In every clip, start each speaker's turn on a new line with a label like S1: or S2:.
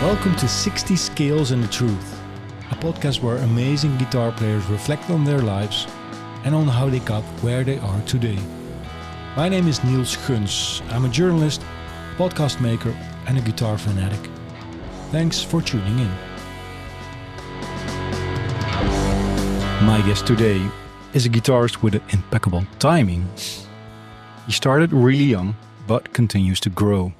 S1: Welcome to 60 Scales and the Truth, a podcast where amazing guitar players reflect on their lives and on how they got where they are today. My name is Niels Guns. I'm a journalist, podcast maker and a guitar fanatic. Thanks for tuning in. My guest today is a guitarist with impeccable timing. He started really young, but continues to grow.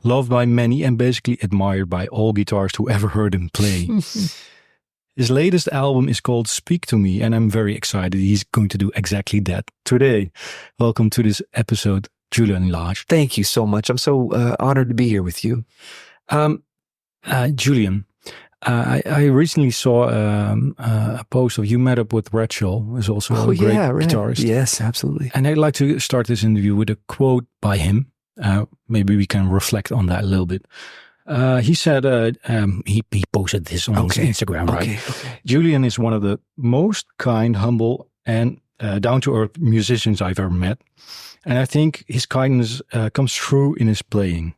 S1: Loved by many and basically admired by all guitarists who ever heard him play. His latest album is called Speak to Me, and I'm very excited he's going to do exactly that today. Welcome to this episode, Julian Lage.
S2: Thank you so much. I'm so honored to be here with you.
S1: Julian, I recently saw a post of you met up with Rachel, who's also a great guitarist.
S2: Yes, absolutely.
S1: And I'd like to start this interview with a quote by him. Maybe we can reflect on that a little bit. He said, he posted this on his Instagram, right? Okay. Julian is one of the most kind, humble, and down-to-earth musicians I've ever met. And I think his kindness comes through in his playing.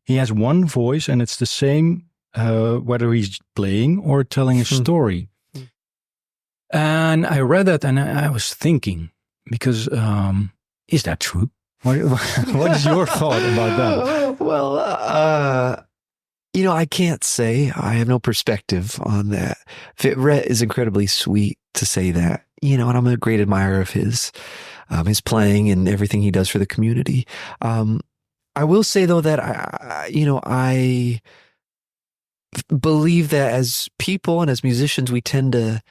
S1: He has one voice, and it's the same whether he's playing or telling a story. And I read that, and I was thinking, because is that true? What is your thought about that?
S2: Well, I can't say. I have no perspective on that. Rhett is incredibly sweet to say that, and I'm a great admirer of his playing and everything he does for the community. I will say though that I believe that as people and as musicians, we tend to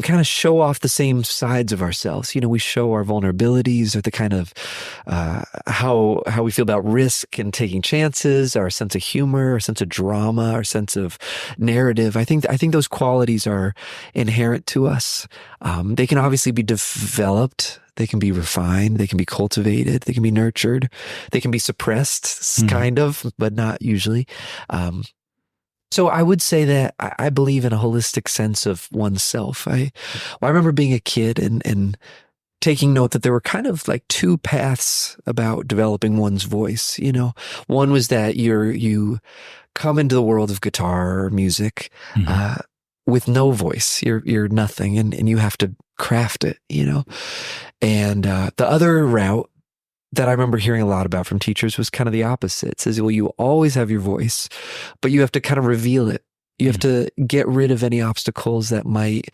S2: kind of show off the same sides of ourselves. We show our vulnerabilities or the kind of how we feel about risk and taking chances, our sense of humor, our sense of drama, our sense of narrative. I think those qualities are inherent to us. They can obviously be developed. They can be refined. They can be cultivated. They can be nurtured. They can be suppressed, kind of, but not usually. So I would say that I believe in a holistic sense of oneself. I remember being a kid and taking note that there were kind of like two paths about developing one's voice. One was that you come into the world of guitar or music with no voice. You're nothing, and you have to craft it. And the other route that I remember hearing a lot about from teachers was kind of the opposite. It says, well, you always have your voice, but you have to kind of reveal it. You have to get rid of any obstacles that might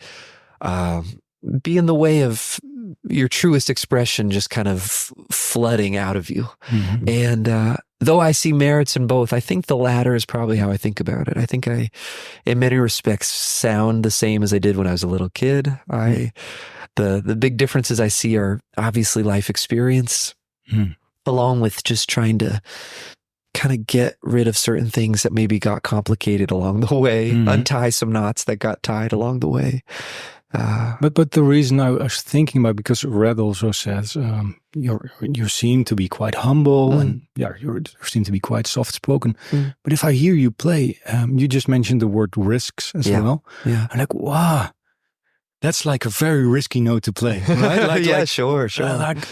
S2: be in the way of your truest expression just kind of flooding out of you. And though I see merits in both, I think the latter is probably how I think about it. I think I, in many respects, sound the same as I did when I was a little kid. The big differences I see are obviously life experience, along with just trying to kind of get rid of certain things that maybe got complicated along the way, untie some knots that got tied along the way.
S1: But the reason I was thinking about, because Red also says you seem to be quite humble and you seem to be quite soft spoken. But if I hear you play, you just mentioned the word risks as well. Yeah. I'm like, wow. That's like a very risky note to play, right?
S2: Sure.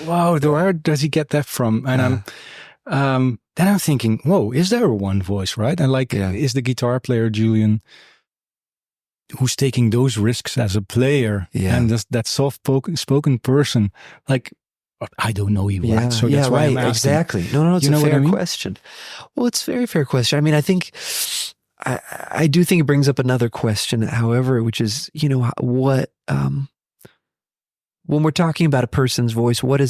S1: Wow, where does he get that from? And then I'm thinking, whoa, is there one voice, right? And is the guitar player Julian who's taking those risks as a player, and that soft-spoken person, I don't know you, right? So that's why I'm asking.
S2: Exactly. No, it's a fair question. Well, it's a very fair question. I mean, I think I do think it brings up another question, however, which is, what, when we're talking about a person's voice, what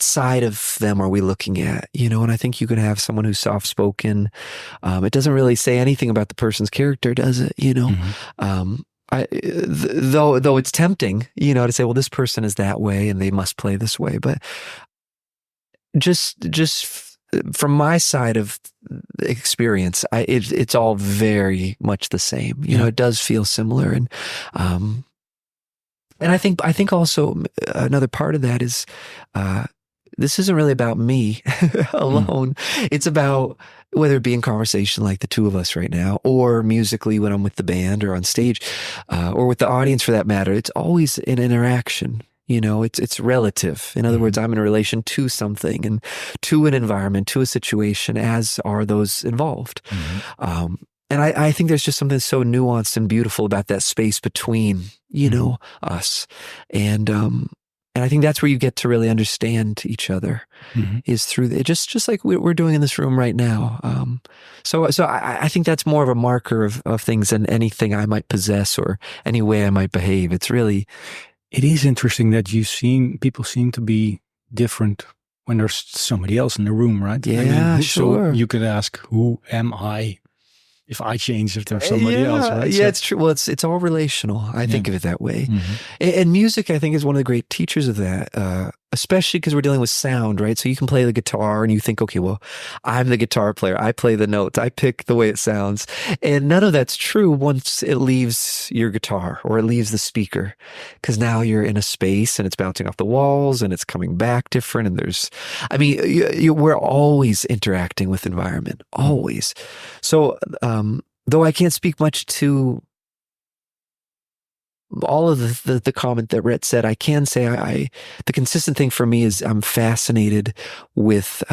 S2: side of them are we looking at? And I think you can have someone who's soft-spoken. It doesn't really say anything about the person's character, does it? Though it's tempting, to say, well, this person is that way and they must play this way. But just from my side of the experience, it's all very much the same. It does feel similar, and I think also another part of that is this isn't really about me alone. It's about whether it be in conversation like the two of us right now, or musically when I'm with the band or on stage, or with the audience for that matter. It's always an interaction. It's relative. In other words, I'm in a relation to something and to an environment, to a situation, as are those involved. And I think there's just something so nuanced and beautiful about that space between, us. And I think that's where you get to really understand each other, is through just like we're doing in this room right now. So I think that's more of a marker of things than anything I might possess or any way I might behave. It's really...
S1: It is interesting that people seem to be different when there's somebody else in the room, right?
S2: Yeah, sure.
S1: So you could ask, who am I if I change, if there's somebody else, right?
S2: Yeah, it's true. Well, it's all relational. I think of it that way. And music, I think, is one of the great teachers of that, especially because we're dealing with sound, right? So you can play the guitar and you think, okay, well, I'm the guitar player. I play the notes. I pick the way it sounds. And none of that's true once it leaves your guitar or it leaves the speaker, because now you're in a space and it's bouncing off the walls and it's coming back different. And we're always interacting with environment, always. So, though I can't speak much to all of the comment that Rhett said, I can say the consistent thing for me is I'm fascinated with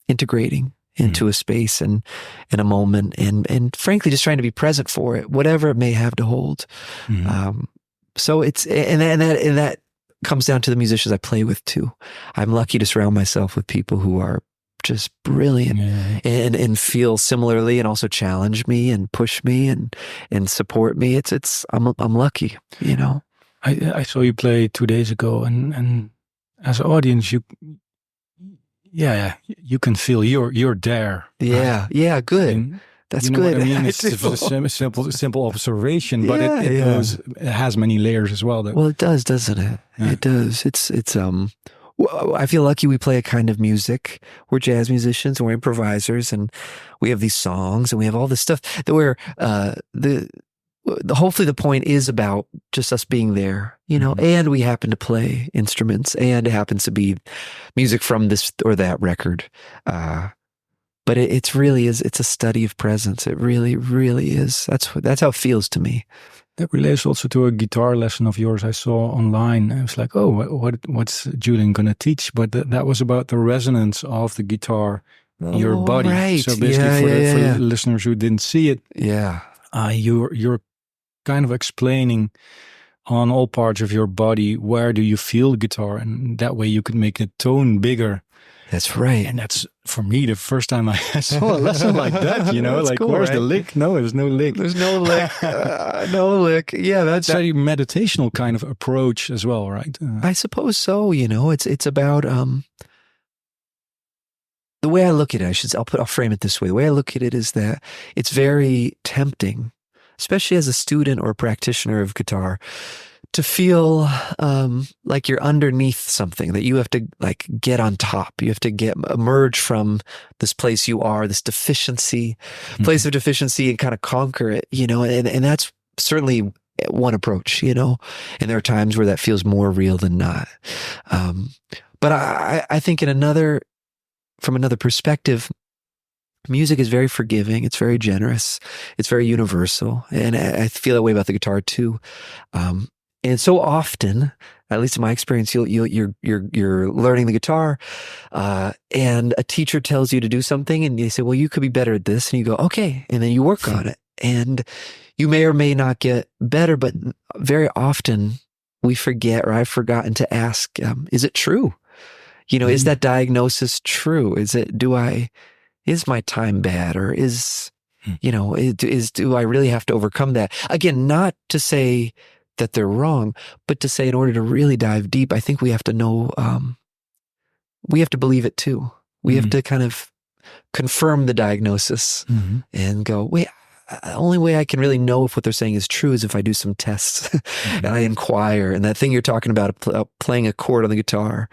S2: integrating into a space and in a moment, and frankly just trying to be present for it, whatever it may have to hold. So it's and that comes down to the musicians I play with too. I'm lucky to surround myself with people who are just brilliant and feel similarly, and also challenge me and push me and support me. I'm lucky,
S1: I saw you play 2 days ago, and as an audience, you can feel you're there.
S2: Yeah, right? Good.
S1: And
S2: that's
S1: good.
S2: What I mean,
S1: it's a simple observation, but it has many layers as well.
S2: Well, it does, doesn't it? Yeah. It does. It's I feel lucky we play a kind of music. We're jazz musicians and we're improvisers, and we have these songs and we have all this stuff that we're, hopefully the point is about just us being there, and we happen to play instruments, and it happens to be music from this or that record. But it's a study of presence. It really, really is. That's how it feels to me.
S1: That relates also to a guitar lesson of yours I saw online. I was like, oh, what's Julian going to teach? But that was about the resonance of the guitar in your body.
S2: Right.
S1: So basically for the listeners who didn't see it, you're kind of explaining on all parts of your body, where do you feel the guitar? And that way you could make the tone bigger.
S2: That's right.
S1: And that's, for me, the first time I saw a lesson like that, like, cool, where's the lick? No, there's no lick.
S2: There's no lick. No lick. Yeah, that's
S1: a very meditational kind of approach as well, right?
S2: I suppose so. It's about the way I look at it. I'll frame it this way. The way I look at it is that it's very tempting, especially as a student or a practitioner of guitar, to feel like you're underneath something, that you have to get on top. You have to emerge from this place you are, this place of deficiency, and kind of conquer it, and that's certainly one approach, and there are times where that feels more real than not. But I think from another perspective, music is very forgiving. It's very generous. It's very universal. And I feel that way about the guitar too. And so often, at least in my experience, you're learning the guitar, and a teacher tells you to do something, and they say, "Well, you could be better at this," and you go, "Okay," and then you work on it, and you may or may not get better. But very often, we forget, or I've forgotten to ask, "Is it true? Is that diagnosis true? Is my time bad, or do I really have to overcome that?" Again, not to say that they're wrong, but to say in order to really dive deep, I think we have to know, we have to believe it too. We have to kind of confirm the diagnosis and go, wait, the only way I can really know if what they're saying is true is if I do some tests and I inquire. And that thing you're talking about, playing a chord on the guitar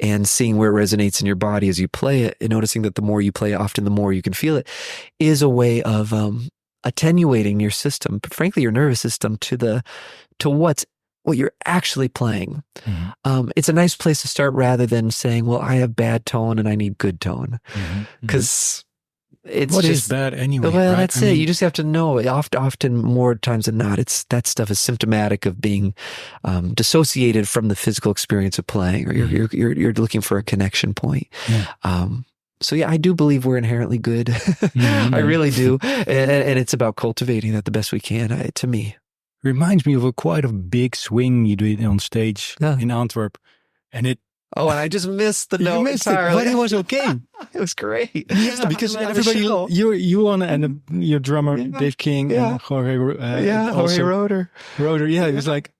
S2: and seeing where it resonates in your body as you play it, and noticing that the more you play it, often the more you can feel it, is a way of attenuating your system, frankly, your nervous system, to what you're actually playing. It's a nice place to start, rather than saying, well, I have bad tone and I need good tone. Because it's
S1: what
S2: just
S1: is bad anyway?
S2: well,
S1: right?
S2: that's it. You just have to know. Often, more times than not, that stuff is symptomatic of being dissociated from the physical experience of playing, or you're looking for a connection point.
S1: Yeah.
S2: So yeah, I do believe we're inherently good. I really do, and it's about cultivating that the best we can. To me,
S1: reminds me of quite a big swing you did on stage in Antwerp, and it.
S2: Oh, and I just missed the note entirely.
S1: But it was okay.
S2: It was great.
S1: Yeah, because everybody, you on and your drummer Dave King and Jorge.
S2: Jorge Roeder.
S1: Roeder, yeah, it was like.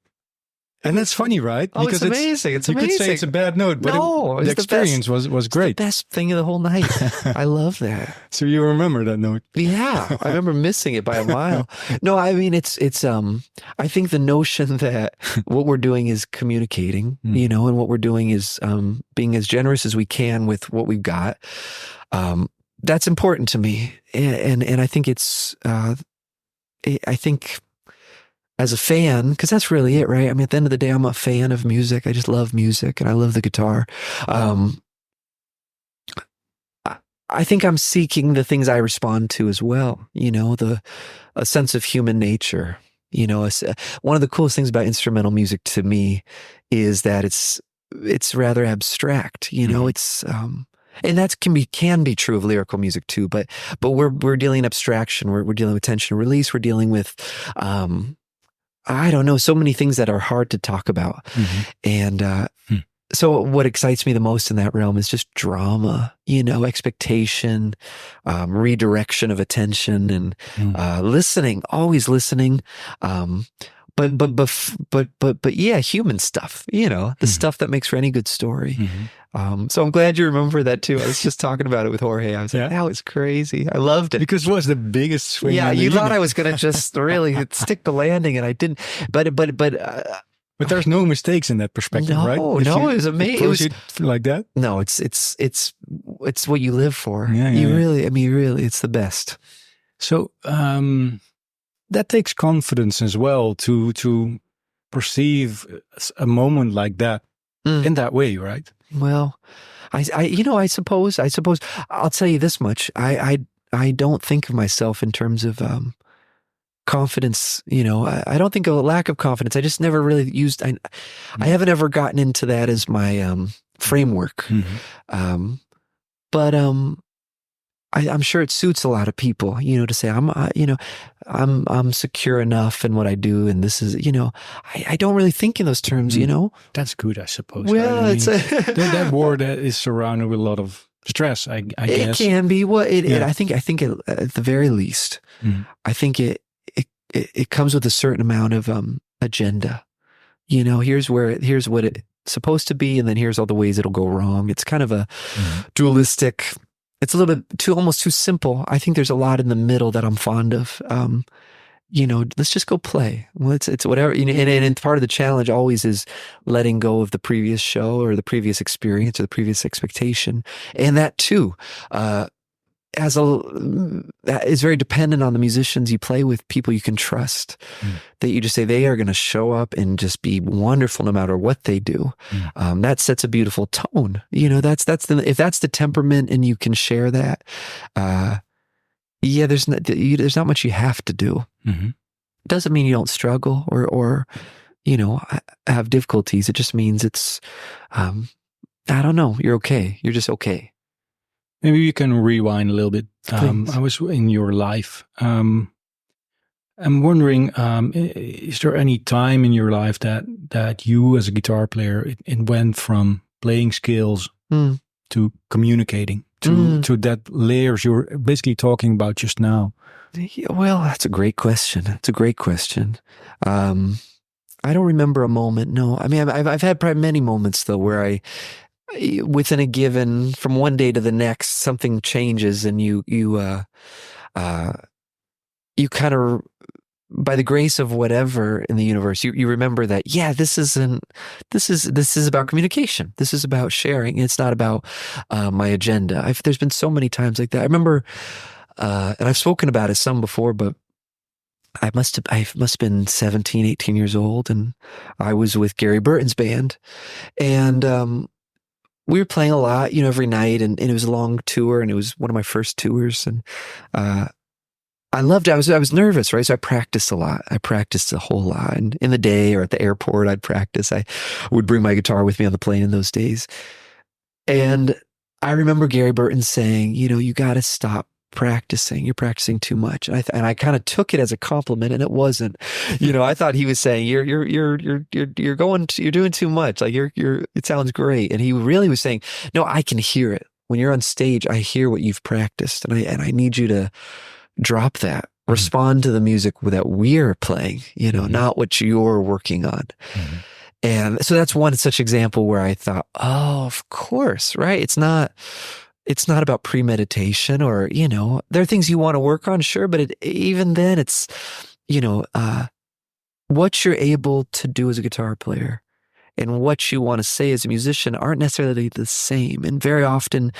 S1: And that's funny, right?
S2: Oh, because it's amazing.
S1: You could say it's a bad note, but the experience was great.
S2: The best thing of the whole night. I love that.
S1: So you remember that note?
S2: Yeah, I remember missing it by a mile. No, I mean it's. I think the notion that what we're doing is communicating, and what we're doing is being as generous as we can with what we've got. That's important to me, and I think it's. I think. As a fan, because that's really it, right? I mean, at the end of the day, I'm a fan of music. I just love music, and I love the guitar. I think I'm seeking the things I respond to as well. A sense of human nature. One of the coolest things about instrumental music to me is that it's rather abstract. It's and that can be true of lyrical music too. But we're dealing in abstraction. We're dealing with tension release. We're dealing with I don't know, so many things that are hard to talk about. And so what excites me the most in that realm is just drama, expectation, redirection of attention, and listening, always listening. But yeah, human stuff, the stuff that makes for any good story. So I'm glad you remember that too. I was just talking about it with Jorge. I was like, that was crazy. I loved it.
S1: Because it was the biggest swing.
S2: Yeah, you thought I was going to just really stick the landing, and I didn't. But
S1: there's no mistakes in that perspective, right?
S2: No, it was amazing. It was
S1: like that.
S2: No, it's what you live for. Really, it's the best.
S1: So that takes confidence as well to perceive a moment like that in that way, right?
S2: Well, I suppose I'll tell you this much. I don't think of myself in terms of confidence. I don't think of a lack of confidence. I just never really used. I haven't ever gotten into that as my framework. But I'm sure it suits a lot of people, to say I'm secure enough in what I do, and this is, I don't really think in those terms,
S1: That's good, I suppose.
S2: Well,
S1: right? That word is surrounded with a lot of stress. I guess
S2: it can be. Well, I think at the very least, I think it comes with a certain amount of agenda. Here's what it's supposed to be, and then here's all the ways it'll go wrong. It's kind of a dualistic. It's a little bit almost too simple. I think there's a lot in the middle that I'm fond of. Let's just go play. Well, it's whatever. And part of the challenge always is letting go of the previous show or the previous experience or the previous expectation. And that too, that is very dependent on the musicians you play with, people you can trust, that you just say they are going to show up and just be wonderful no matter what they do. That sets a beautiful tone. If that's the temperament and you can share that, there's not much you have to do. Doesn't mean you don't struggle or have difficulties. It just means it's, I don't know, you're okay. You're just okay.
S1: Maybe you can rewind a little bit. I was in your life. I'm wondering, is there any time in your life that you as a guitar player, it went from playing skills to communicating, to that layers you were basically talking about just now?
S2: Well, that's a great question. I don't remember a moment. No, I mean, I've had probably many moments though, where within a given, from one day to the next, something changes, and you kind of, by the grace of whatever in the universe, you remember that, this is about communication. This is about sharing. It's not about my agenda. There's been so many times like that. I remember, and I've spoken about it some before, but I must have been 17, 18 years old, and I was with Gary Burton's band, and we were playing a lot, every night, and it was a long tour, and it was one of my first tours, and I loved it. I was nervous, right? So I practiced a lot. I practiced a whole lot. And in the day or at the airport, I'd practice. I would bring my guitar with me on the plane in those days. And I remember Gary Burton saying, you got to stop practicing. You're practicing too much. And I kind of took it as a compliment, and it wasn't. I thought he was saying you're doing too much. Like it sounds great. And he really was saying, no, I can hear it. When you're on stage, I hear what you've practiced, and I need you to drop that. Respond to the music that we're playing, not what you're working on. Mm-hmm. And so that's one such example where I thought, oh, of course, right? It's not about premeditation or, there are things you want to work on, sure. But even then it's, what you're able to do as a guitar player and what you want to say as a musician aren't necessarily the same. And very often,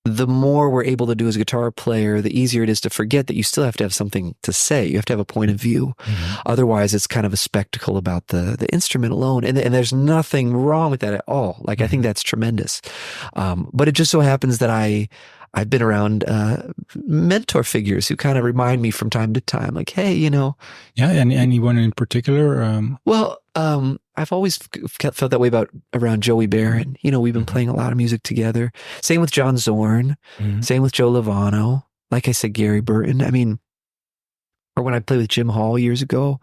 S2: the more we're able to do as a guitar player, the easier it is to forget that you still have to have something to say. You have to have a point of view. Mm-hmm. Otherwise, it's kind of a spectacle about the instrument alone. And there's nothing wrong with that at all. Like, mm-hmm. I think that's tremendous. But it just so happens that I've been around mentor figures who kind of remind me from time to time, like, hey, Yeah,
S1: and anyone in particular?
S2: Well, I've always felt that way around Joey Barron. We've been playing a lot of music together. Same with John Zorn. Mm-hmm. Same with Joe Lovano. Like I said, Gary Burton. I mean, or when I played with Jim Hall years ago,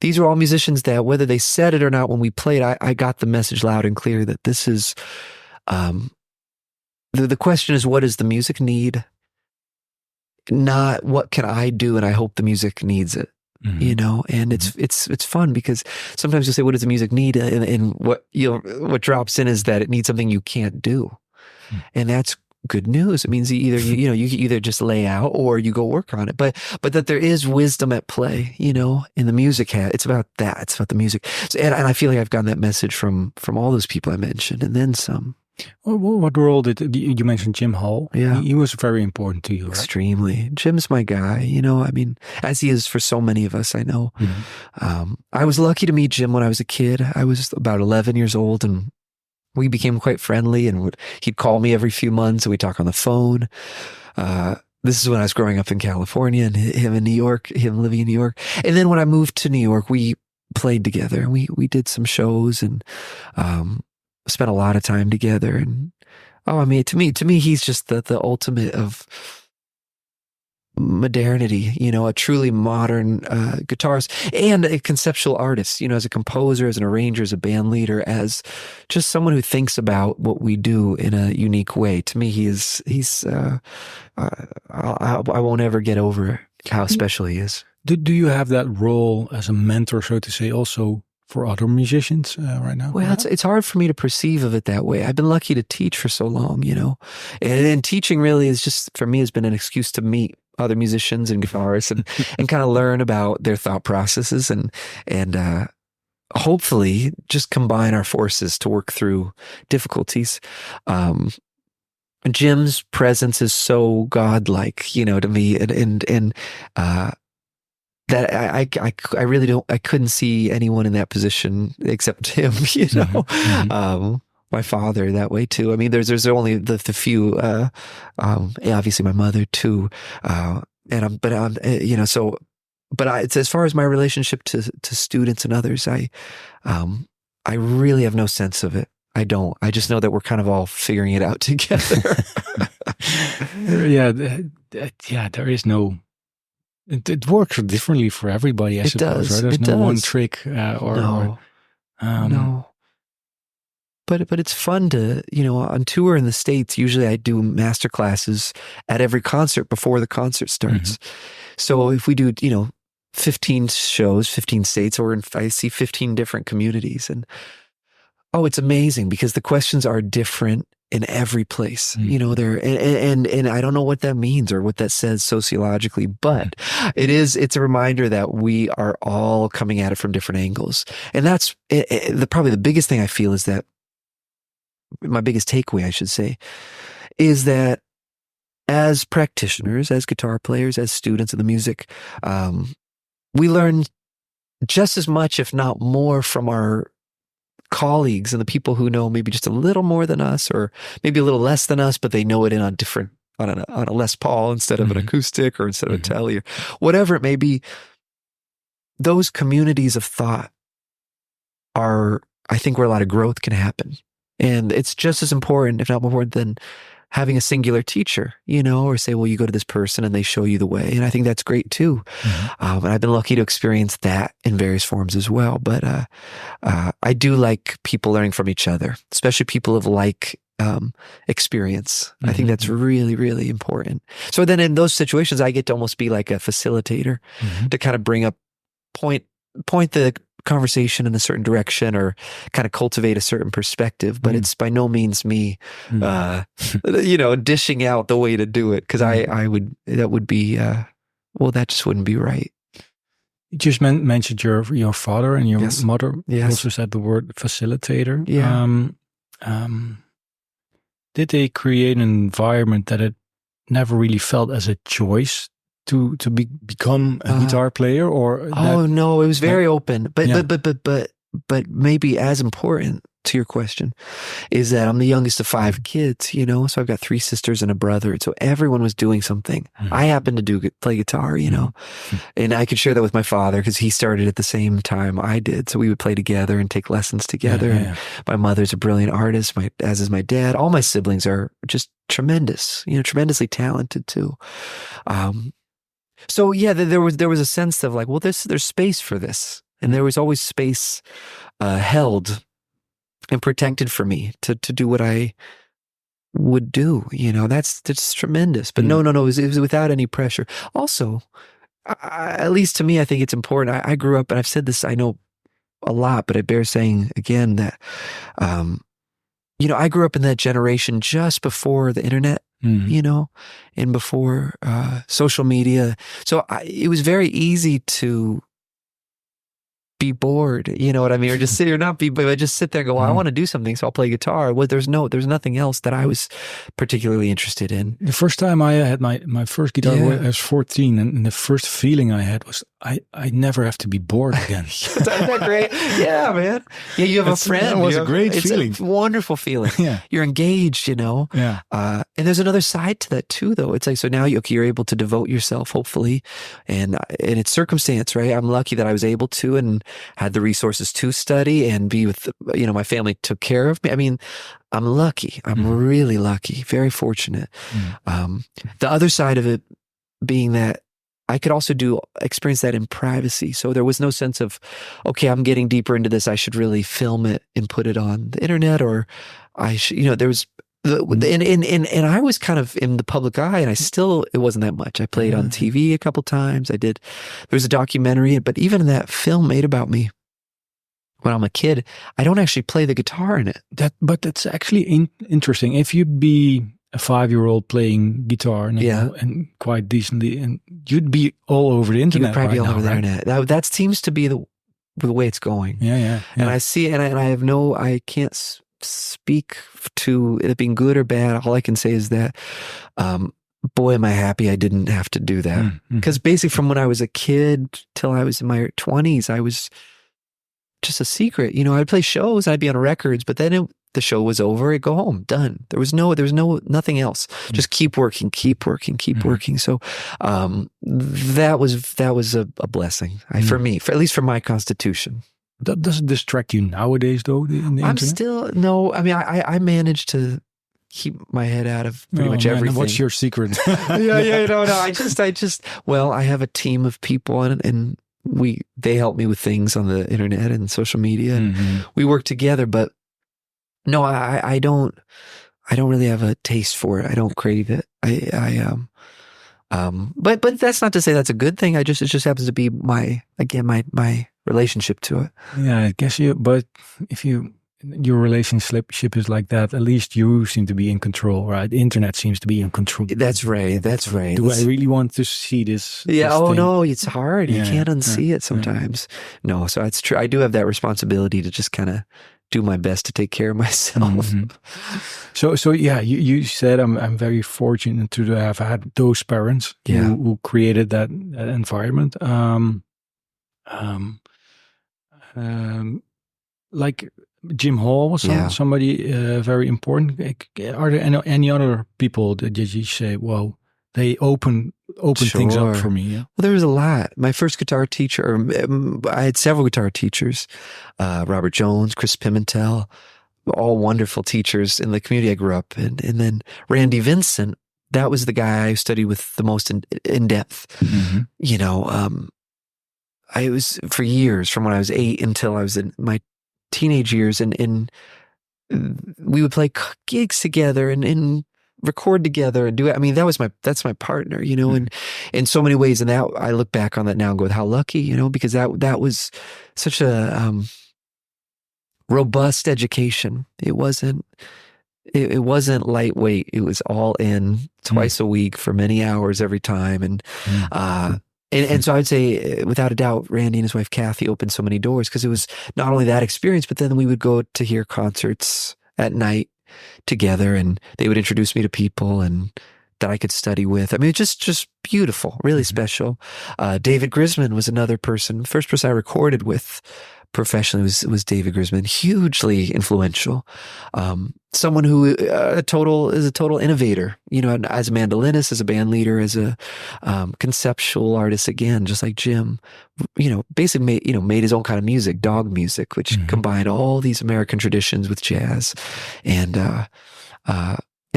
S2: these are all musicians that, whether they said it or not when we played, I got the message loud and clear that this is, the question is, what does the music need? Not what can I do, and I hope the music needs it. Mm-hmm. And it's fun because sometimes you'll say, what does the music need? And what drops in is that it needs something you can't do. Mm-hmm. And that's good news. It means you either just lay out or you go work on it. But that there is wisdom at play, in the music. It's about that. It's about the music. So, and I feel like I've gotten that message from all those people I mentioned, and then some.
S1: Well, what role did you mentioned Jim Hall?
S2: Yeah,
S1: he was very important to you, right?
S2: Extremely. Jim's my guy. I mean, as he is for so many of us, I know. Mm-hmm. I was lucky to meet Jim when I was a kid. I was about 11 years old, and we became quite friendly. And he'd call me every few months, and we'd talk on the phone. This is when I was growing up in California, and him in New York, him living in New York. And then when I moved to New York, we played together, and we did some shows, and spent a lot of time together. And to me, he's just the ultimate of modernity, a truly modern guitarist and a conceptual artist, as a composer, as an arranger, as a band leader, as just someone who thinks about what we do in a unique way. To me, I won't ever get over how special he is.
S1: Do you have that role as a mentor, so to say, also for other musicians right now?
S2: Well, it's hard for me to perceive of it that way. I've been lucky to teach for so long, and teaching really is just, for me, has been an excuse to meet other musicians and guitarists and kind of learn about their thought processes and hopefully just combine our forces to work through difficulties. Jim's presence is so godlike, to me, and that I really don't, I couldn't see anyone in that position except him, Mm-hmm. My father that way too. I mean, there's only the few, obviously my mother too. It's as far as my relationship to students and others, I really have no sense of it. I don't. I just know that we're kind of all figuring it out together.
S1: Yeah, there is no. It works differently for everybody, I suppose. Right? There's no one trick
S2: no. But it's fun to, on tour in the States, usually I do master classes at every concert before the concert starts. Mm-hmm. So if we do, 15 shows, 15 states, or I see 15 different communities, and it's amazing because the questions are different in every place. Mm-hmm. And I don't know what that means or what that says sociologically, but it's a reminder that we are all coming at it from different angles. And that's probably the biggest thing I feel is that, my biggest takeaway, I should say, is that as practitioners, as guitar players, as students of the music, we learn just as much, if not more, from our colleagues and the people who know maybe just a little more than us, or maybe a little less than us, but they know it in on a Les Paul instead of an acoustic, or instead of a Tele, or whatever it may be. Those communities of thought are, I think, where a lot of growth can happen. And it's just as important, if not more important, than having a singular teacher, or say, well, you go to this person and they show you the way. And I think that's great too. And I've been lucky to experience that in various forms as well. But I do like people learning from each other, especially people of like experience. I think that's really, really important. So then in those situations, I get to almost be like a facilitator to kind of bring up, point the conversation in a certain direction, or kind of cultivate a certain perspective, but it's by no means me dishing out the way to do it, because that would be that just wouldn't be right.
S1: You just mentioned your father and your mother.
S2: Yes.
S1: You also said the word facilitator. Did they create an environment that it never really felt as a choice to become a guitar player, or
S2: no, it was very open, but maybe as important to your question is that I'm the youngest of 5 kids, so I've got 3 sisters and a brother, so everyone was doing something. I happened to play guitar, and I could share that with my father because he started at the same time I did, so we would play together and take lessons together. And my mother's a brilliant artist, as is my dad. All my siblings are just tremendous, tremendously talented too. So there was a sense of like, well, there's space for this, and there was always space held and protected for me to do what I would do. That's tremendous. But no, it was without any pressure. Also, at least to me, I think it's important. I grew up, and I've said this, I know a lot, but I bear saying again that, I grew up in that generation just before the internet. And before social media. So it was very easy to be bored, you know what I mean? Or just sit here, but just sit there and go, well, I want to do something, so I'll play guitar. Well, there's nothing else that I was particularly interested in.
S1: The first time I had my first guitar, I was 14, and the first feeling I had was, I never have to be bored again.
S2: Isn't that great? Yeah, man. Yeah, you have a friend.
S1: It was a great feeling.
S2: It's a wonderful feeling.
S1: Yeah.
S2: You're engaged,
S1: Yeah.
S2: And there's another side to that too, though. It's like, so now you're able to devote yourself, hopefully, and it's circumstance, right? I'm lucky that I was able to and had the resources to study and be with, my family took care of me. I mean, I'm lucky. I'm really lucky, very fortunate. The other side of it being that I could also experience that in privacy. So there was no sense of, okay, I'm getting deeper into this, I should really film it and put it on the internet, or I should, there was, and I was kind of in the public eye, and it wasn't that much. I played on TV a couple times. There was a documentary, but even that film made about me when I'm a kid, I don't actually play the guitar in it.
S1: But that's actually interesting. If you be a 5-year-old playing guitar and quite decently, and you'd be all over the internet.
S2: You'd probably be all over the
S1: right?
S2: internet. That seems to be the way it's going.
S1: Yeah.
S2: And I see, and I can't speak to it being good or bad. All I can say is that, boy, am I happy I didn't have to do that. Because basically from when I was a kid till I was in my 20s, I was just a secret. I'd play shows, I'd be on records, but then the show was over, I'd go home, done. There was nothing else. Just keep working. So that was a blessing for me, at least for my constitution.
S1: Does it distract you nowadays, though?
S2: I'm still, no, I mean, I managed to keep my head out of pretty much everything.
S1: What's your secret?
S2: No, I have a team of people, and they help me with things on the internet and social media, and we work together, but no, I don't really have a taste for it. I don't crave it. But that's not to say that's a good thing. It just happens to be my relationship to it.
S1: Yeah, I guess but if your relationship is like that, at least you seem to be in control, right? The internet seems to be in control.
S2: That's right.
S1: Do I really want to see this?
S2: Yeah.
S1: This thing?
S2: No, it's hard. You can't unsee it sometimes. No, so it's true. I do have that responsibility to just kind of do my best to take care of myself.
S1: So yeah, you said I'm very fortunate to have had those parents who created that environment. Like Jim Hall was somebody very important. Are there any other people that you say, well, they open things up for me? Yeah?
S2: Well, there was a lot. My first guitar teacher, I had several guitar teachers, Robert Jones, Chris Pimentel, all wonderful teachers in the community I grew up in. And then Randy Vincent, that was the guy I studied with the most in depth. Mm-hmm. I was for years, from when I was 8 until I was in my teenage years, and we would play gigs together and record together and do it. I mean, that's my partner, and in so many ways. And that I look back on that now and go, how lucky, because that was such a robust education. It wasn't lightweight. It was all in twice a week for many hours every time. And so I'd say, without a doubt, Randy and his wife Kathy opened so many doors, because it was not only that experience, but then we would go to hear concerts at night together, and they would introduce me to people and that I could study with. I mean, it's just beautiful, really special. David Grisman was another person. First person I recorded with professionally was David Grisman, hugely influential. Someone who is a total innovator, as a mandolinist, as a band leader, as a conceptual artist, again, just like Jim, basically made his own kind of music, dog music, which combined all these American traditions with jazz. And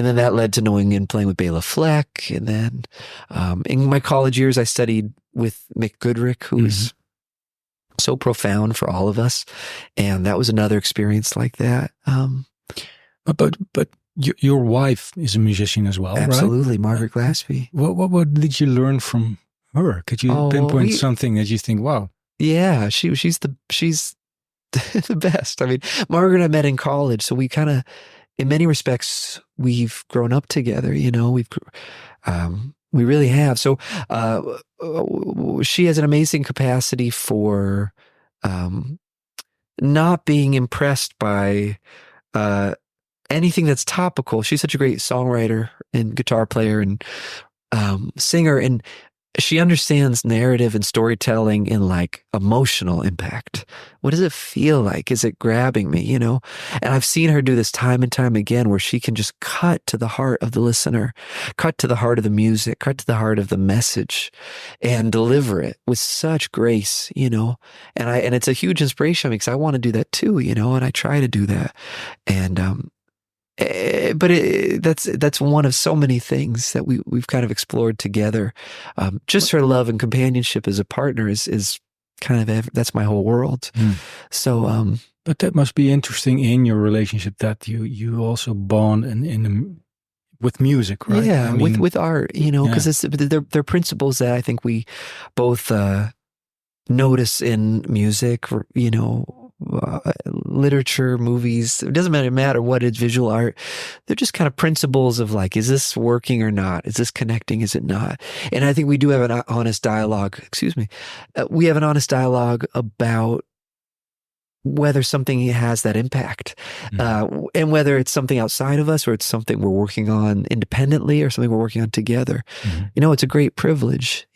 S2: then that led to knowing and playing with Bela Fleck. And then in my college years, I studied with Mick Goodrick, who was so profound for all of us. And that was another experience like that.
S1: But your wife is a musician as well,
S2: absolutely,
S1: right?
S2: Margaret Glaspie.
S1: What did you learn from her? Could you pinpoint something that you think, wow?
S2: Yeah, she's the best. I mean, Margaret I met in college, so we kind of, in many respects, we've grown up together. We really have. So she has an amazing capacity for not being impressed by anything that's topical. She's such a great songwriter and guitar player and singer, and she understands narrative and storytelling in like emotional impact. What does it feel like? Is it grabbing me, And I've seen her do this time and time again, where she can just cut to the heart of the listener, cut to the heart of the music, cut to the heart of the message, and deliver it with such grace, And it's a huge inspiration, because I want to do that too, and I try to do that. And, but that's one of so many things that we've kind of explored together. Just her love and companionship as a partner is kind of, that's my whole world. So,
S1: but that must be interesting in your relationship, that you also bond with music, right?
S2: Yeah, with art, because they're principles that I think we both notice in music, literature, movies. It doesn't matter what it's, visual art. They're just kind of principles of like, is this working or not? Is this connecting? Is it not? And I think we do have an honest dialogue. We have an honest dialogue about whether something has that impact, and whether it's something outside of us, or it's something we're working on independently, or something we're working on together. It's a great privilege,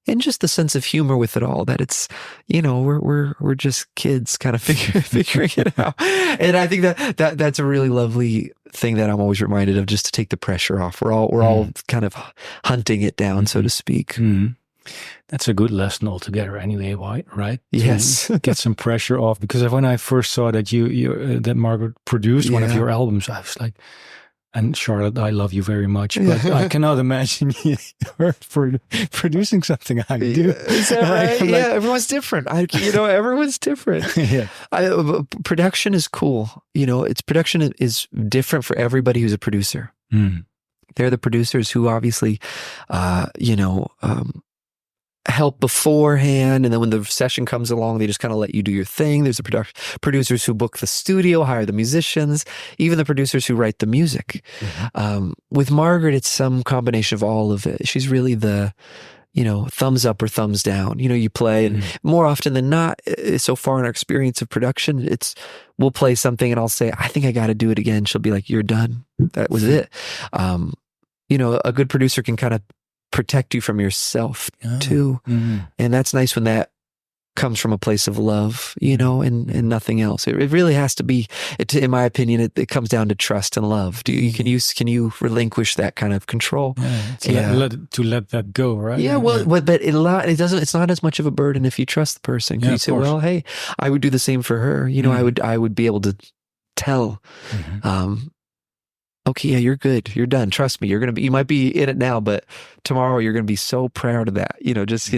S2: and just the sense of humor with it all, that it's, we're just kids kind of figuring it out. And I think that's a really lovely thing that I'm always reminded of, just to take the pressure off. We're all kind of hunting it down, so to speak.
S1: That's a good lesson altogether anyway, right?
S2: Yes.
S1: To get some pressure off, because when I first saw that that Margaret produced one of your albums, I was like, and Charlotte, I love you very much, but I cannot imagine her for producing something I do.
S2: Is that right? Yeah, everyone's different. Everyone's different.
S1: Yeah.
S2: Production is cool. Production is different for everybody who's a producer. They're the producers who obviously, help beforehand, and then when the session comes along, they just kind of let you do your thing. There's the producers who book the studio, hire the musicians, even the producers who write the music. With Margaret, it's some combination of all of it. She's really the thumbs up or thumbs down. You play, and more often than not, so far in our experience of production, we'll play something and I'll say, I think I got to do it again. She'll be like, you're done. That was it. A good producer can kind of protect you from yourself too. And that's nice when that comes from a place of love, and nothing else. It really has to be, in my opinion, it comes down to trust and love. Can you relinquish that kind of control?
S1: Let that go, right?
S2: Yeah, but it doesn't. It's not as much of a burden if you trust the person. You say, well, hey, I would do the same for her. I would be able to tell. Okay, yeah, you're good. You're done. Trust me. You might be in it now, but tomorrow you're going to be so proud of that.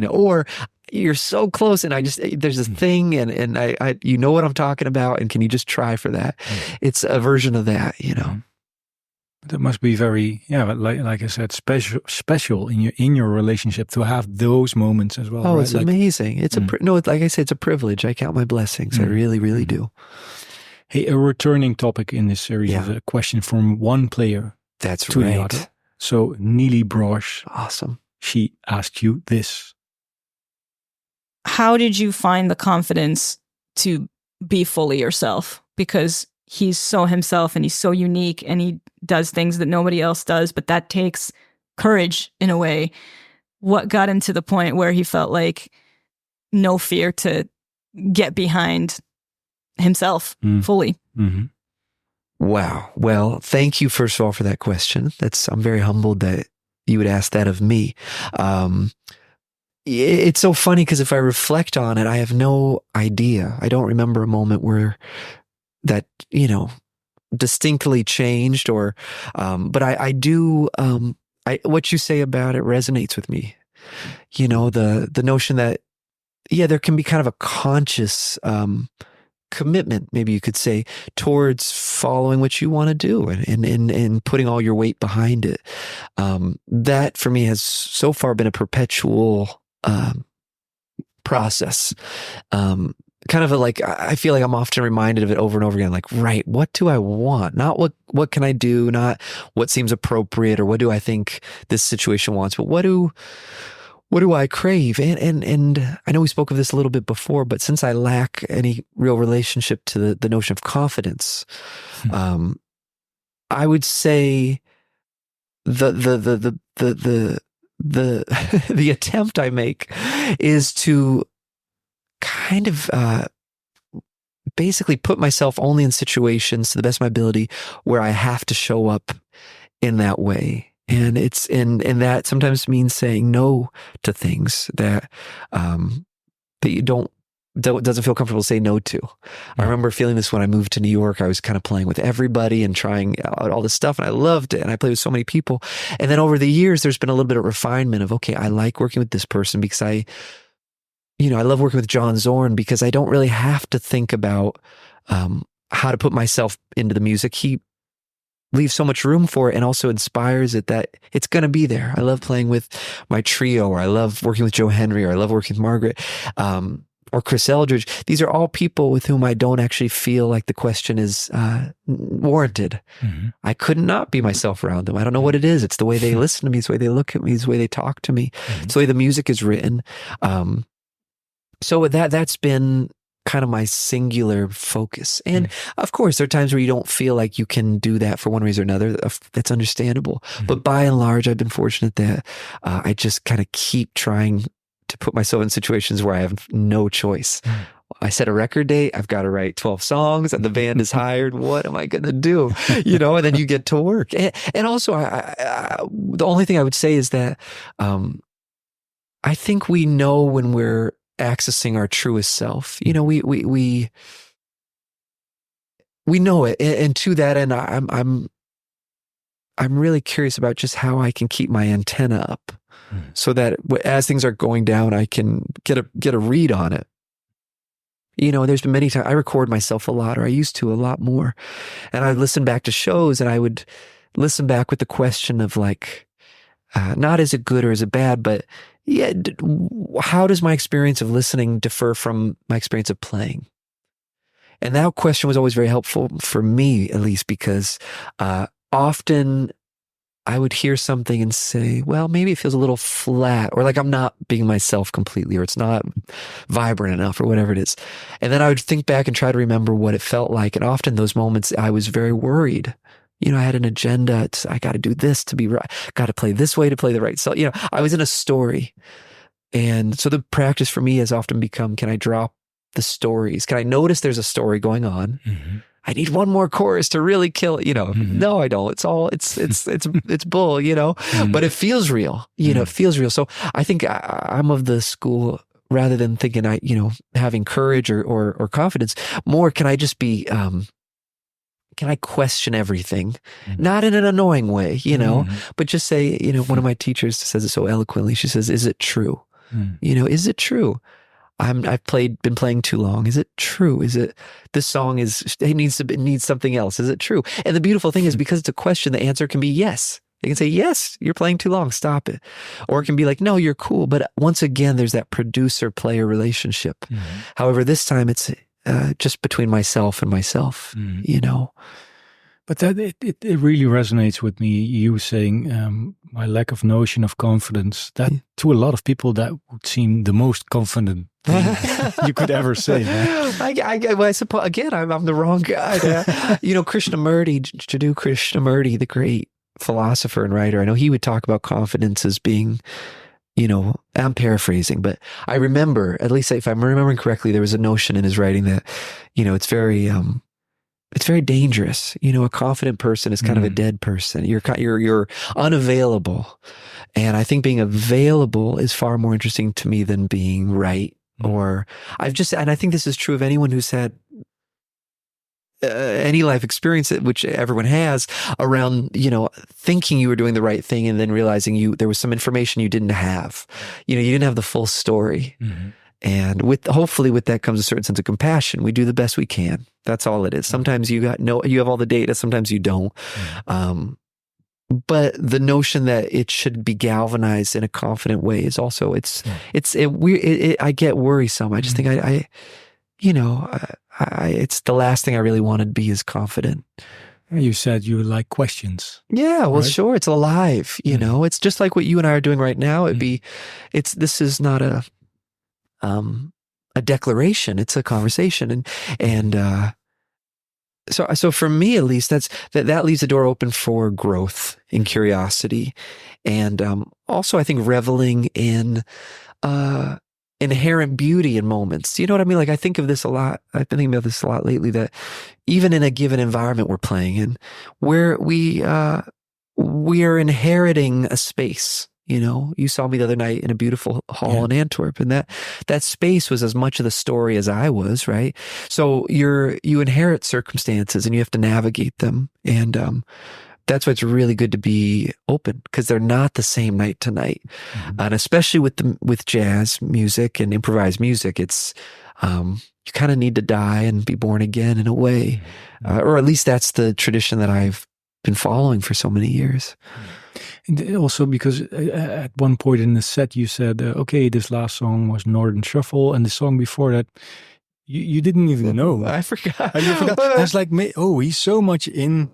S2: Or you're so close, and there's this thing, and I what I'm talking about, and can you just try for that? It's a version of that,
S1: That must be very, like I said, special in your relationship to have those moments as well.
S2: Oh,
S1: right?
S2: It's amazing. It's like I said, it's a privilege. I count my blessings. I really, really do.
S1: Hey, a returning topic in this series is a question from one player to the other. So Neely Brosh,
S2: awesome.
S1: She asked you this.
S3: How did you find the confidence to be fully yourself? Because he's so himself and he's so unique and he does things that nobody else does, but that takes courage in a way. What got him to the point where he felt like no fear to get behind himself fully?
S1: Mm-hmm.
S2: Wow. Well, thank you first of all for that question. I'm very humbled that you would ask that of me. It's so funny because if I reflect on it, I have no idea. I don't remember a moment where that, distinctly changed but I do, what you say about it resonates with me. The notion that, there can be kind of a conscious, commitment, maybe you could say, towards following what you want to do and putting all your weight behind it. That for me has so far been a perpetual process. Kind of I feel like I'm often reminded of it over and over again, like, right, what do I want? Not what can I do? Not what seems appropriate or what do I think this situation wants, but what do I crave? And I know we spoke of this a little bit before, but since I lack any real relationship to the notion of confidence, I would say the attempt I make is to kind of basically put myself only in situations to the best of my ability where I have to show up in that way. And and that sometimes means saying no to things that you doesn't feel comfortable to say no to. I remember feeling this when I moved to New York. I was kind of playing with everybody and trying out all this stuff, and I loved it. And I played with so many people. And then over the years, there's been a little bit of refinement of, okay, I like working with this person because I love working with John Zorn because I don't really have to think about how to put myself into the music. He leaves so much room for it and also inspires it that it's going to be there. I love playing with my trio, or I love working with Joe Henry, or I love working with Margaret, or Chris Eldridge. These are all people with whom I don't actually feel like the question is warranted. Mm-hmm. I could not be myself around them. I don't know what it is. It's the way they listen to me. It's the way they look at me. It's the way they talk to me. Mm-hmm. It's the way the music is written. So that's been kind of my singular focus. And of course, there are times where you don't feel like you can do that for one reason or another. That's understandable. But by and large, I've been fortunate that I just kind of keep trying to put myself in situations where I have no choice. I set a record date. I've got to write 12 songs and the band is hired. What am I going to do? And then you get to work. And also, the only thing I would say is that I think we know when we're accessing our truest self. We know it. And to that end, I'm really curious about just how I can keep my antenna up so that as things are going down, I can get a read on it. There's been many times I record myself a lot, or I used to a lot more. And I listen back to shows and I would listen back with the question of not is it good or is it bad, but how does my experience of listening differ from my experience of playing? And that question was always very helpful for me, at least, because often I would hear something and say, well, maybe it feels a little flat, or like I'm not being myself completely, or it's not vibrant enough, or whatever it is. And then I would think back and try to remember what it felt like. And often those moments I was very worried. I had an agenda. I got to do this to be right. Got to play this way to play the right. So, I was in a story. And so the practice for me has often become, can I drop the stories? Can I notice there's a story going on?
S1: Mm-hmm.
S2: I need one more chorus to really kill it.
S1: Mm-hmm.
S2: No, I don't. It's bull,
S1: Mm-hmm.
S2: but it feels real, it feels real. So I think I'm of the school, rather than thinking having courage or confidence, more, can I just be, can I question everything?
S1: Mm-hmm.
S2: Not in an annoying way,
S1: Mm-hmm.
S2: but just say, one of my teachers says it so eloquently. She says, is it true?
S1: Mm-hmm.
S2: Is it true? I've been playing too long. Is it true? Is it, this song it needs something else? Is it true? And the beautiful thing is, because it's a question, the answer can be yes. They can say, yes, you're playing too long, stop it. Or it can be like, no, you're cool. But once again, there's that producer-player relationship.
S1: Mm-hmm.
S2: However, this time it's just between myself and myself,
S1: But that it really resonates with me. You saying my lack of notion of confidence. That to a lot of people that would seem the most confident thing you could ever say. Man.
S2: I suppose again, I'm the wrong guy. Krishnamurti, Jiddu Krishnamurti, the great philosopher and writer. I know he would talk about confidence as being, I'm paraphrasing, but I remember, at least if I'm remembering correctly, there was a notion in his writing that, it's very dangerous. A confident person is kind of a dead person. You're unavailable. And I think being available is far more interesting to me than being right. Or and I think this is true of anyone who's had any life experience, which everyone has, around, thinking you were doing the right thing and then realizing there was some information you didn't have. You didn't have the full story. Mm-hmm. And hopefully with that comes a certain sense of compassion. We do the best we can. That's all it is. Sometimes you have all the data. Sometimes you don't. Mm-hmm. But the notion that it should be galvanized in a confident way is also, I get worrisome. I just think it's the last thing I really want to be is confident.
S1: You said you like questions.
S2: Yeah, well, right? Sure. It's alive. It's just like what you and I are doing right now. This is not a declaration. It's a conversation. So for me, at least, that leaves the door open for growth and curiosity. And also, I think, reveling in inherent beauty in moments. You know what I mean? Like, I think of this a lot. I've been thinking about this a lot lately, that even in a given environment we're playing in, where we are inheriting a space. You saw me the other night in a beautiful hall in Antwerp, and that space was as much of the story as I was, right? So you inherit circumstances and you have to navigate them. And that's why it's really good to be open, because they're not the same night to night. Mm-hmm. And especially with jazz music and improvised music, it's you kind of need to die and be born again in a way. Or at least that's the tradition that I've been following for so many years.
S1: And also because at one point in the set you said, okay, this last song was Northern Shuffle, and the song before that you didn't even know.
S2: I forgot.
S1: You forgot. I was like, he's so much in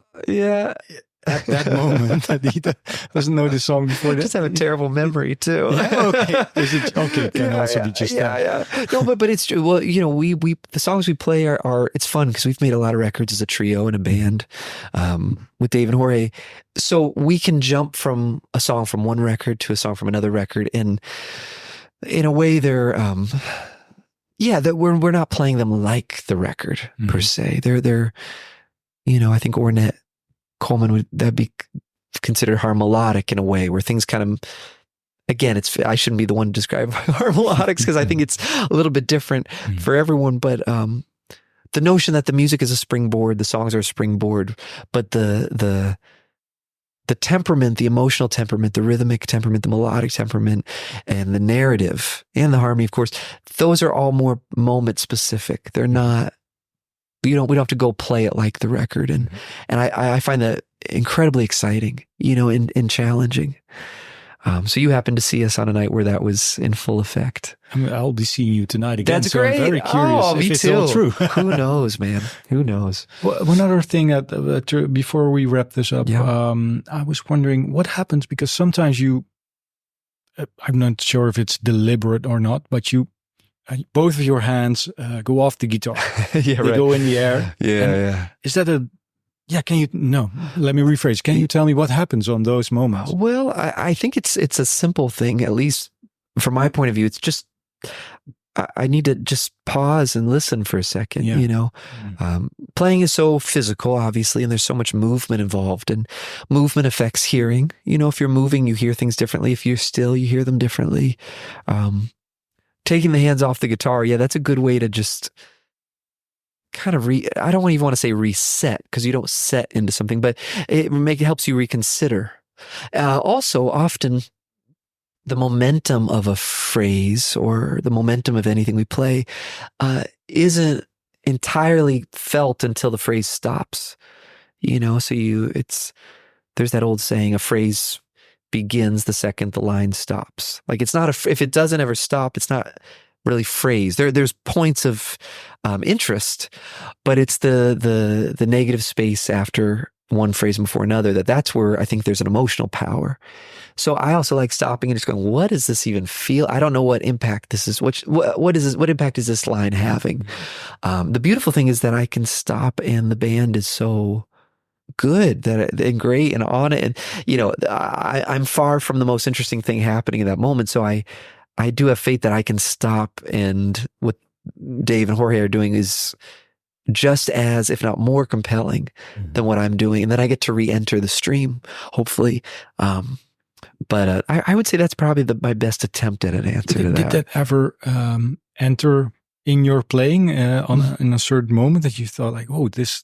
S1: at that moment that he doesn't know the song before that.
S2: I just have a terrible memory too.
S1: Okay. It can also be just that.
S2: Yeah. No, but it's true. Well, we the songs we play are it's fun because we've made a lot of records as a trio and a band with Dave and Jorge. So we can jump from a song from one record to a song from another record, and in a way they're that we're not playing them like the record per se. They're I think Ornette Coleman that'd be considered harmonic in a way, where things kind of, again, I shouldn't be the one to describe harmonics because I think it's a little bit different for everyone. But the notion that the music is a springboard, the songs are a springboard, but the temperament, the emotional temperament, the rhythmic temperament, the melodic temperament, and the narrative and the harmony, of course, those are all more moment specific. They're not. We don't have to go play it like the record. And I find that incredibly exciting, and challenging. So you happened to see us on a night where that was in full effect.
S1: I'll be seeing you tonight again.
S2: That's great.
S1: I'm very curious if it's all true.
S2: Who knows, man? Who knows?
S1: Well, one other thing that before we wrap this up, I was wondering what happens, because sometimes I'm not sure if it's deliberate or not, but both of your hands go off the guitar. They go in the air.
S2: Yeah.
S1: Is that let me rephrase. Can you tell me what happens on those moments?
S2: Well, I think it's a simple thing, at least from my point of view, it's just, I need to just pause and listen for a second, you know. Playing is so physical, obviously, and there's so much movement involved, and movement affects hearing. You know, if you're moving, you hear things differently. If you're still, you hear them differently. Taking the hands off the guitar, yeah, that's a good way to just kind of I don't even want to say reset, because you don't set into something, but it helps you reconsider. Also, often the momentum of a phrase or the momentum of anything we play isn't entirely felt until the phrase stops. You know, so there's that old saying, a phrase begins the second the line stops. Like, it's not if it doesn't ever stop, it's not really phrase. There's points of interest, but it's the negative space after one phrase before another that's where I think there's an emotional power. So I also like stopping and just going, what does this even feel? I don't know what impact this is. What is this? What impact is this line having? The beautiful thing is that I can stop, and the band is so good and great and on it. And, you know, I'm far from the most interesting thing happening in that moment. So I do have faith that I can stop, and what Dave and Jorge are doing is just as, if not more compelling than what I'm doing. And then I get to re-enter the stream, hopefully. But I would say that's probably my best attempt at an answer to that.
S1: Did that ever enter in your playing in a certain moment that you thought like, oh, this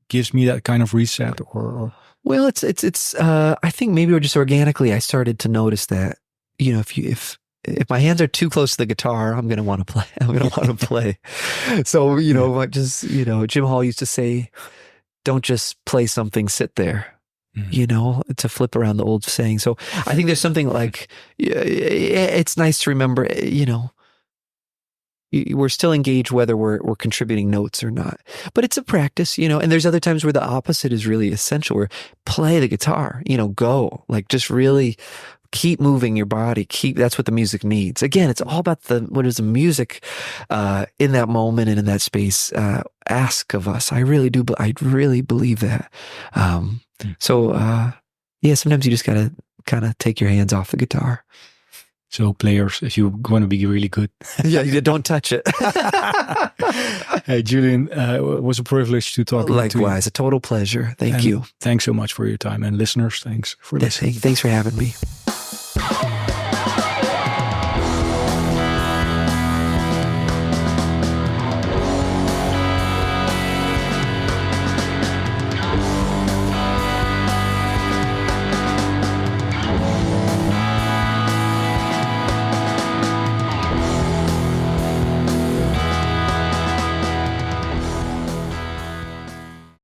S1: gives me that kind of reset? Or
S2: Well, it's I think maybe just organically I started to notice that, you know, if my hands are too close to the guitar, I'm going to want to play. I'm going to want to play. So, you know, Jim Hall used to say, don't just play something, sit there. You know, to flip around the old saying. So I think there's something like, it's nice to remember, you know, we're still engaged whether we're contributing notes or not. But it's a practice, you know, and there's other times where the opposite is really essential, where play the guitar, you know, go, like, just really keep moving your body. That's what the music needs. Again, it's all about what does the music in that moment and in that space ask of us. I really believe that. So, yeah, sometimes you just gotta kind of take your hands off the guitar.
S1: So, players, if you want to be really good,
S2: yeah, don't touch it.
S1: Hey, Julian, it was a privilege to talk.
S2: Likewise, a total pleasure. Thank you.
S1: Thanks so much for your time, and listeners, thanks for listening.
S2: Thanks for having me.